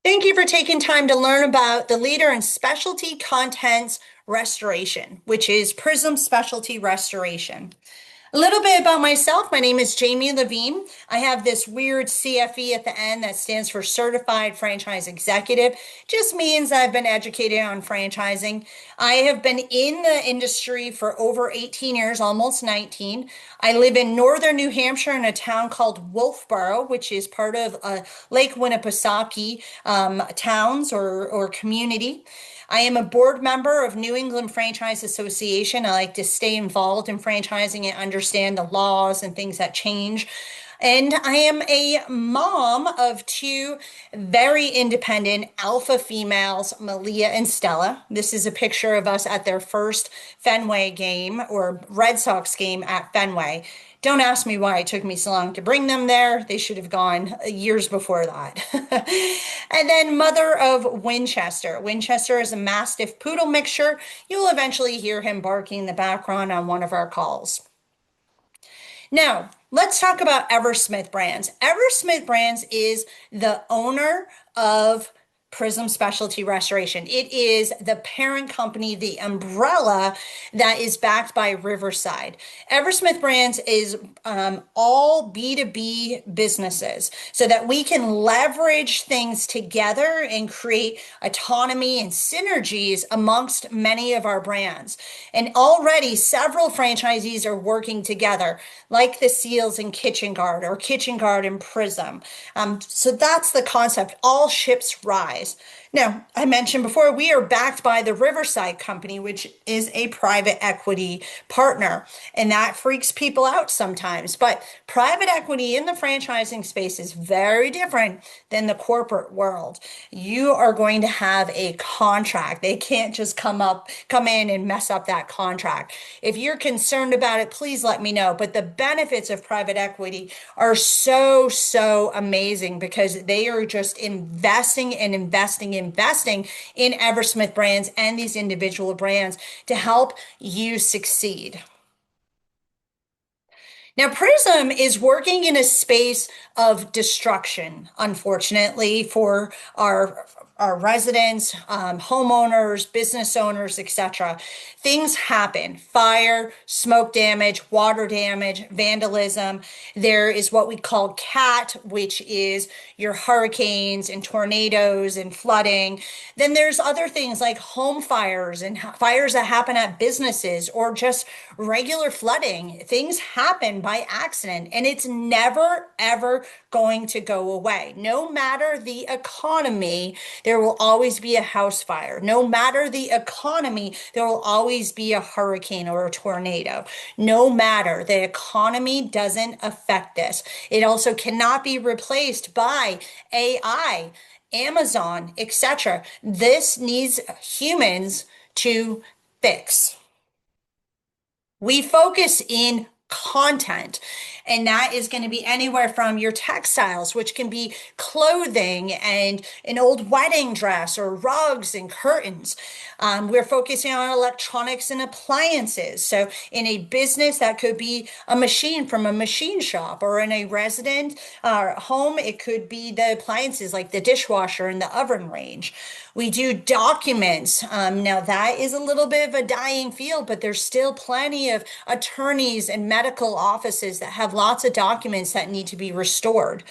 Thank you for taking time to learn about the leader in specialty contents restoration, which is Prism Specialty Restoration. A little bit about myself. My name is Jamie Levine. I have this weird CFE at the end that stands for Certified Franchise Executive. Just means I've been educated on franchising. I have been in the industry for over 18 years, almost 19. I live in northern New Hampshire in a town called Wolfboro, which is part of Lake Winnipesaukee towns or community. I am a board member of New England Franchise Association. I like to stay involved in franchising and understand the laws and things that change. And I am a mom of two very independent alpha females, Malia and Stella. This is a picture of us at their first Fenway game or Red Sox game at Fenway. Don't ask me why it took me so long to bring them there. They should have gone years before that. And then mother of Winchester. Winchester is a Mastiff Poodle mixture. You'll eventually hear him barking in the background on one of our calls. Now, let's talk about Eversmith Brands. Eversmith Brands is the owner of Prism Specialty Restoration. It is the parent company, the umbrella that is backed by Riverside. Eversmith Brands is all B2B businesses so that we can leverage things together and create autonomy and synergies amongst many of our brands. And already several franchisees are working together, like the Seals and Kitchen Guard or Kitchen Guard and Prism. So that's the concept. All ships rise. Now, I mentioned before, we are backed by the Riverside Company, which is a private equity partner, and that freaks people out sometimes. But private equity in the franchising space is very different than the corporate world. You are going to have a contract. They can't just come in and mess up that contract. If you're concerned about it, please let me know. But the benefits of private equity are so amazing because they are just investing in Eversmith Brands and these individual brands to help you succeed. Now, Prism is working in a space of destruction, unfortunately, for our residents, homeowners, business owners, etc. Things happen: fire, smoke damage, water damage, vandalism. There is what we call CAT, which is your hurricanes and tornadoes and flooding. Then there's other things like home fires and fires that happen at businesses or just regular flooding. Things happen by accident, and it's never, ever going to go away. No matter the economy, there will always be a house fire. No matter the economy, there will always be a hurricane or a tornado. No matter, the economy doesn't affect this. It also cannot be replaced by AI, Amazon, etc. This needs humans to fix. We focus in content, and that is going to be anywhere from your textiles, which can be clothing and an old wedding dress or rugs and curtains. We're focusing on electronics and appliances. So in a business, that could be a machine from a machine shop, or in a resident home, it could be the appliances like the dishwasher and the oven range. We do documents. Now that is a little bit of a dying field, but there's still plenty of attorneys and medical offices that have lots of documents that need to be restored.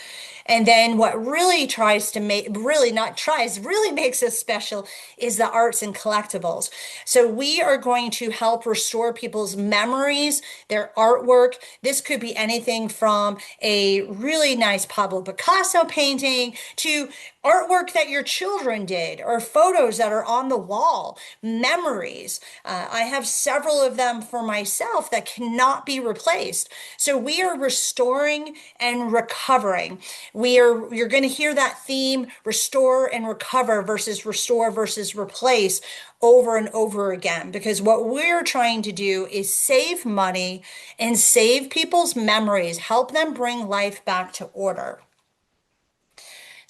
And then what really tries to make, really not tries, really makes us special is the arts and collectibles. So we are going to help restore people's memories, their artwork. This could be anything from a really nice Pablo Picasso painting to artwork that your children did or photos that are on the wall, memories. I have several of them for myself that cannot be replaced. So we are restoring and recovering. You're going to hear that theme, restore and recover versus restore versus replace, over and over again, because what we're trying to do is save money and save people's memories, help them bring life back to order.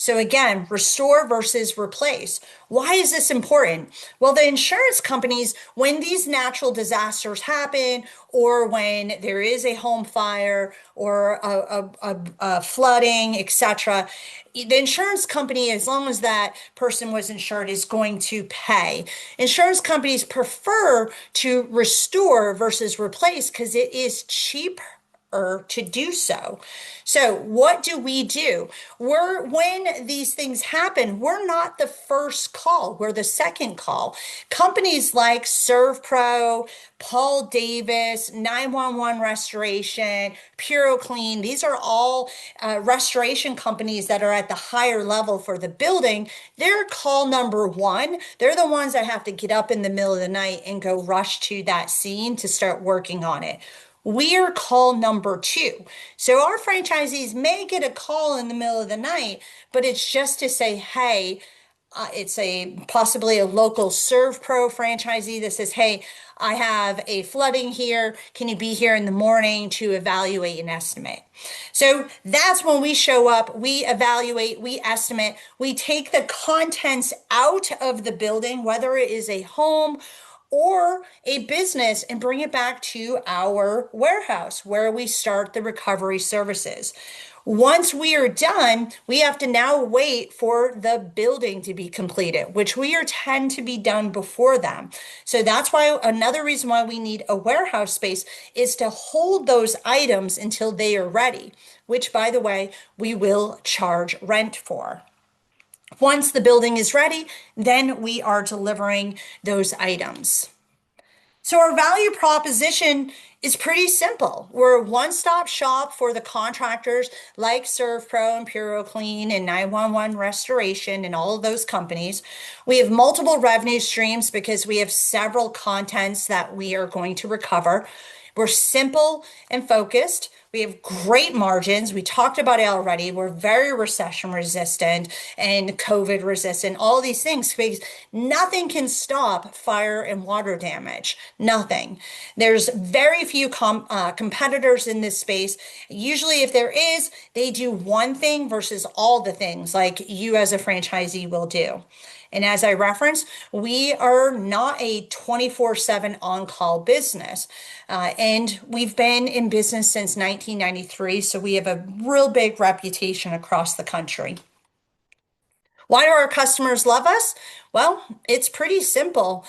So again, restore versus replace. Why is this important? Well, the insurance companies, when these natural disasters happen, or when there is a home fire or a flooding, etc., the insurance company, as long as that person was insured, is going to pay. Insurance companies prefer to restore versus replace because it is cheaper to do so. So what do we do? When these things happen, we're not the first call, we're the second call. Companies like ServPro, Paul Davis, 911 Restoration, PuroClean, these are all restoration companies that are at the higher level for the building. They're call number one. They're the ones that have to get up in the middle of the night and go rush to that scene to start working on it. We're call number two. So our franchisees may get a call in the middle of the night, but it's just to say, hey, it's a possibly a local ServPro franchisee that says, hey, I have a flooding here. Can you be here in the morning to evaluate and estimate? So that's when we show up, we evaluate, we estimate, we take the contents out of the building, whether it is a home or a business, and bring it back to our warehouse where we start the recovery services. Once we are done, we have to now wait for the building to be completed, which we are tend to be done before them. So that's why another reason why we need a warehouse space is to hold those items until they are ready, which by the way, we will charge rent for. Once the building is ready, then we are delivering those items. So our value proposition is pretty simple. We're a one-stop shop for the contractors like ServPro and PuroClean and 911 Restoration and all of those companies. We have multiple revenue streams because we have several contents that we are going to recover. We're simple and focused. We have great margins. We talked about it already. We're very recession resistant and COVID resistant, all these things, because nothing can stop fire and water damage. Nothing. There's very few competitors in this space. Usually, if there is, they do one thing versus all the things like you as a franchisee will do. And as I referenced, we are not a 24/7 on-call business. And we've been in business since 1993, so we have a real big reputation across the country. Why do our customers love us? Well, it's pretty simple.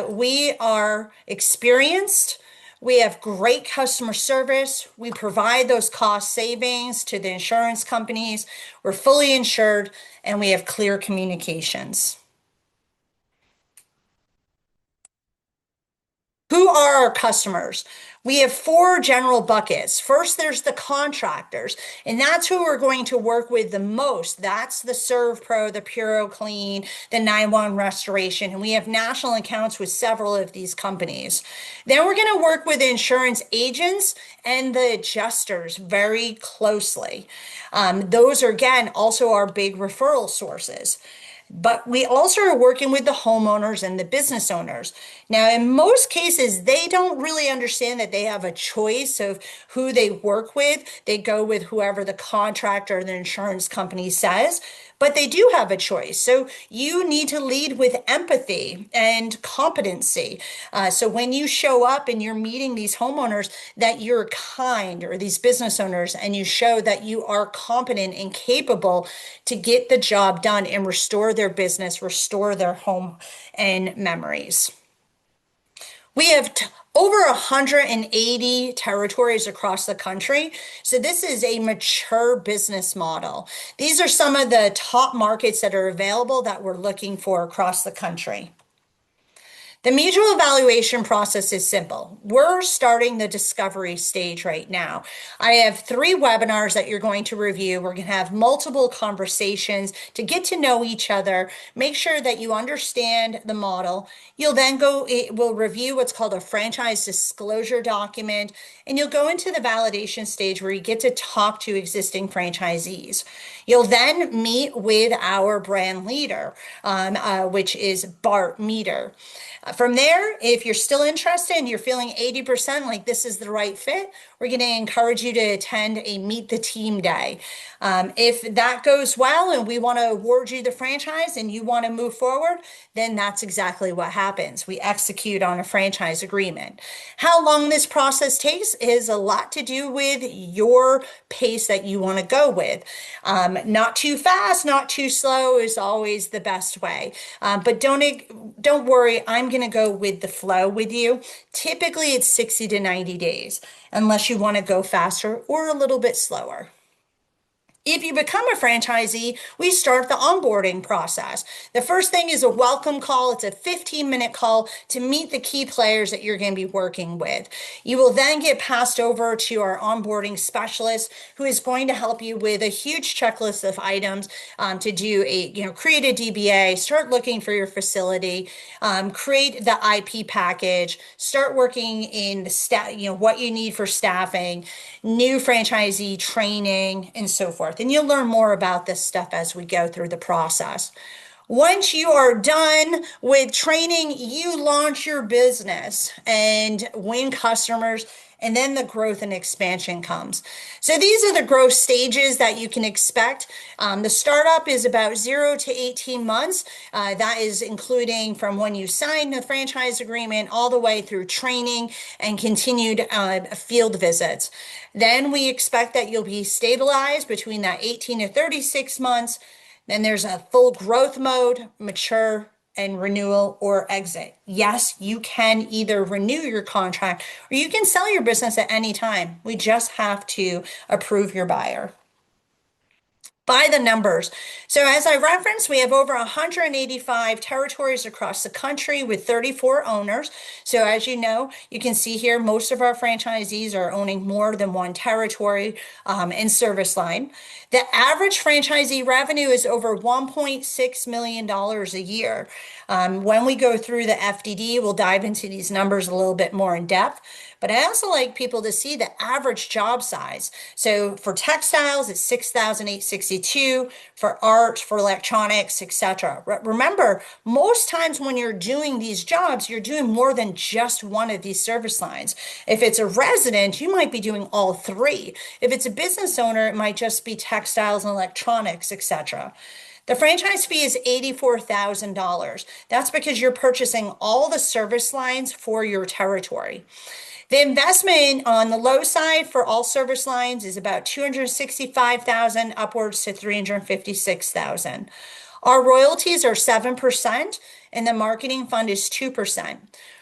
We are experienced. We have great customer service. We provide those cost savings to the insurance companies. We're fully insured, and we have clear communications. Who are our customers? We have four general buckets. First, there's the contractors, and that's who we're going to work with the most. That's the ServPro, the PuroClean, the 911 Restoration, and we have national accounts with several of these companies. Then we're going to work with insurance agents and the adjusters very closely. Those are, again, also our big referral sources. But we also are working with the homeowners and the business owners. Now, in most cases, they don't really understand that they have a choice of who they work with. They go with whoever the contractor or the insurance company says, but they do have a choice. So you need to lead with empathy and competency. So when you show up and you're meeting these homeowners, that you're kind, or these business owners, and you show that you are competent and capable to get the job done and restore their business, restore their home and memories. We have over 180 territories across the country. So this is a mature business model. These are some of the top markets that are available that we're looking for across the country. The mutual evaluation process is simple. We're starting the discovery stage right now. I have 3 webinars that you're going to review. We're going to have multiple conversations to get to know each other, make sure that you understand the model. You'll then we'll review what's called a franchise disclosure document, and you'll go into the validation stage where you get to talk to existing franchisees. You'll then meet with our brand leader, which is Bart Meter. From there, if you're still interested and you're feeling 80% like this is the right fit, we're going to encourage you to attend a Meet the Team Day. If that goes well and we want to award you the franchise and you want to move forward, then that's exactly what happens. We execute on a franchise agreement. How long this process takes is a lot to do with your pace that you want to go with. Not too fast, not too slow is always the best way. But don't worry, I'm going to go with the flow with you. Typically, it's 60 to 90 days, unless you want to go faster or a little bit slower. If you become a franchisee, we start the onboarding process. The first thing is a welcome call. It's a 15-minute call to meet the key players that you're going to be working with. You will then get passed over to our onboarding specialist who is going to help you with a huge checklist of items to do create a DBA, start looking for your facility, create the IP package, start working in the what you need for staffing, new franchisee training, and so forth. And you'll learn more about this stuff as we go through the process. Once you are done with training, you launch your business and win customers, and then the growth and expansion comes. So these are the growth stages that you can expect. The startup is about 0 to 18 months. That is including from when you sign the franchise agreement all the way through training and continued field visits. Then we expect that you'll be stabilized between that 18 to 36 months. Then there's a full growth mode, mature, and renewal or exit. Yes, you can either renew your contract or you can sell your business at any time. We just have to approve your buyer. By the numbers. So as I referenced, we have over 185 territories across the country with 34 owners. So as you know, you can see here, most of our franchisees are owning more than one territory and service line. The average franchisee revenue is over $1.6 million a year. When we go through the FDD, we'll dive into these numbers a little bit more in depth. But I also like people to see the average job size. So for textiles, it's 6,862, for art, for electronics, etc. Remember, most times when you're doing these jobs, you're doing more than just one of these service lines. If it's a resident, you might be doing all three. If it's a business owner, it might just be textiles and electronics, etc. The franchise fee is $84,000. That's because you're purchasing all the service lines for your territory. The investment on the low side for all service lines is about 265,000 upwards to 356,000. Our royalties are 7% and the marketing fund is 2%.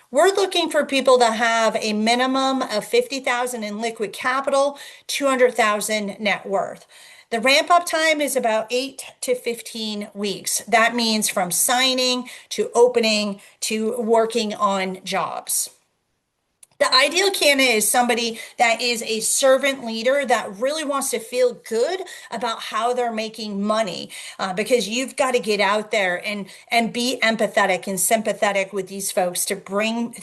We're looking for people that have a minimum of 50,000 in liquid capital, 200,000 net worth. The ramp up time is about 8 to 15 weeks. That means from signing to opening to working on jobs. The ideal candidate is somebody that is a servant leader that really wants to feel good about how they're making money, because you've got to get out there and be empathetic and sympathetic with these folks to bring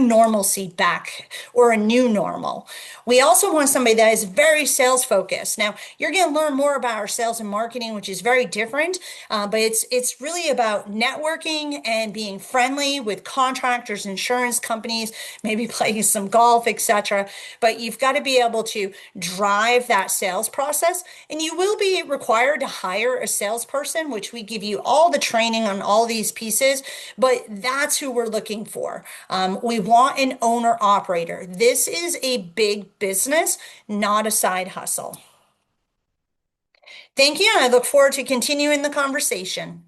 normalcy back or a new normal. We also want somebody that is very sales focused. Now, you're going to learn more about our sales and marketing, which is very different, but it's really about networking and being friendly with contractors, insurance companies, maybe playing some golf, etc. But you've got to be able to drive that sales process, and you will be required to hire a salesperson, which we give you all the training on all these pieces, but that's who we're looking for. We want an owner operator. This is a big business, not a side hustle. Thank you, and I look forward to continuing the conversation.